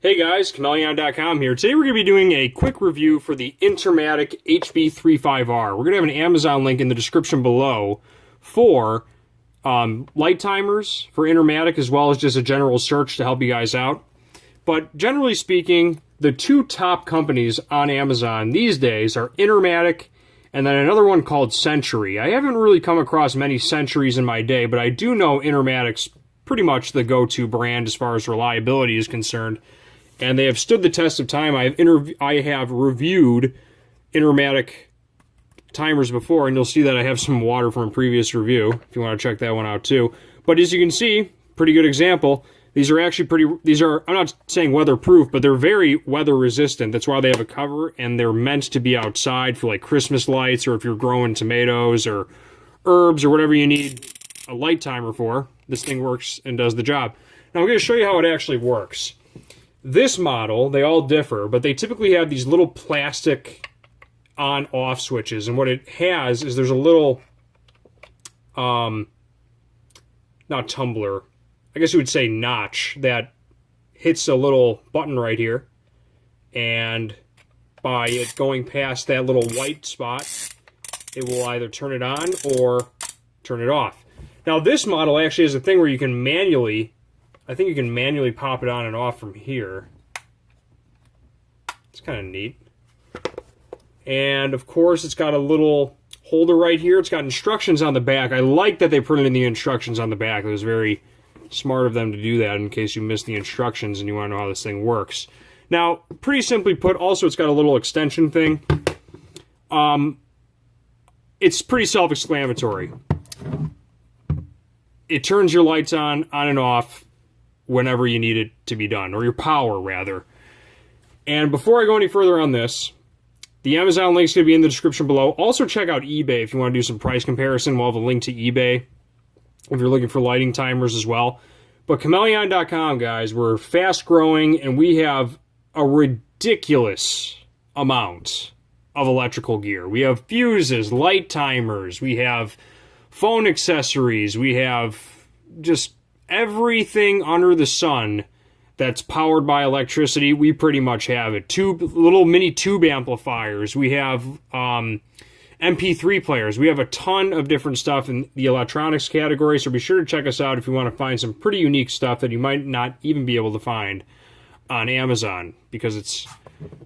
Hey guys, Chmelaeon.com here. Today we're going to be doing a quick review for the Intermatic HB35R. We're going to have an Amazon link in the description below for light timers for Intermatic, as well as just a general search to help you guys out. But generally speaking, the two top companies on Amazon these days are Intermatic and then another one called Century. I haven't really come across many Centuries in my day, but I do know Intermatic's pretty much the go-to brand as far as reliability is concerned. And they have stood the test of time. I have reviewed Intermatic timers before, and you'll see that I have some water from a previous review, if you want to check that one out too. But as you can see, pretty good example. These are actually I'm not saying weatherproof, but they're very weather resistant. That's why they have a cover, and they're meant to be outside for like Christmas lights, or if you're growing tomatoes or herbs or whatever you need a light timer for. This thing works and does the job. Now I'm going to show you how it actually works. This model, they all differ, but they typically have these little plastic on-off switches, and what it has is there's a little, not tumbler, I guess you would say notch, that hits a little button right here, and by it going past that little white spot, it will either turn it on or turn it off. Now this model actually has a thing where you can manually, I think you can manually pop it on and off from here. It's kind of neat. And of course it's got a little holder right here. It's got instructions on the back. I like that they printed in the instructions on the back. It was very smart of them to do that in case you missed the instructions and you want to know how this thing works. Now, pretty simply put, also it's got a little extension thing. It's pretty self-explanatory. It turns your lights on and off whenever you need it to be done, or your power, rather. And before I go any further on this, the Amazon link's going to be in the description below. Also, check out eBay if you want to do some price comparison. We'll have a link to eBay if you're looking for lighting timers as well. But Chmelaeon.com, guys, we're fast-growing, and we have a ridiculous amount of electrical gear. We have fuses, light timers, we have phone accessories, we have just everything under the sun that's powered by electricity. We pretty much have it. Little mini tube amplifiers. We have MP3 players. We have a ton of different stuff in the electronics category, so be sure to check us out if you want to find some pretty unique stuff that you might not even be able to find on Amazon, because it's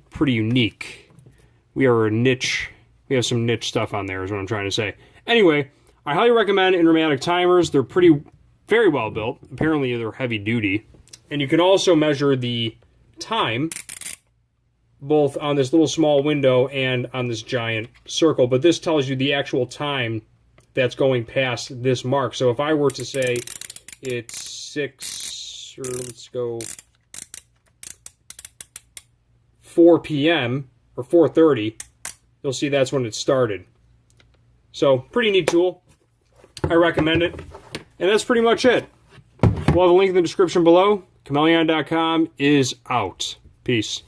pretty unique. We are a niche. We have some niche stuff on there is what I'm trying to say. Anyway, I highly recommend Intermatic timers. They're very well built. Apparently they're heavy duty. And you can also measure the time both on this little small window and on this giant circle. But this tells you the actual time that's going past this mark. So if I were to say it's 4 p.m. or 4:30, you'll see that's when it started. So pretty neat tool. I recommend it. And that's pretty much it. We'll have a link in the description below. Chmelaeon.com is out. Peace.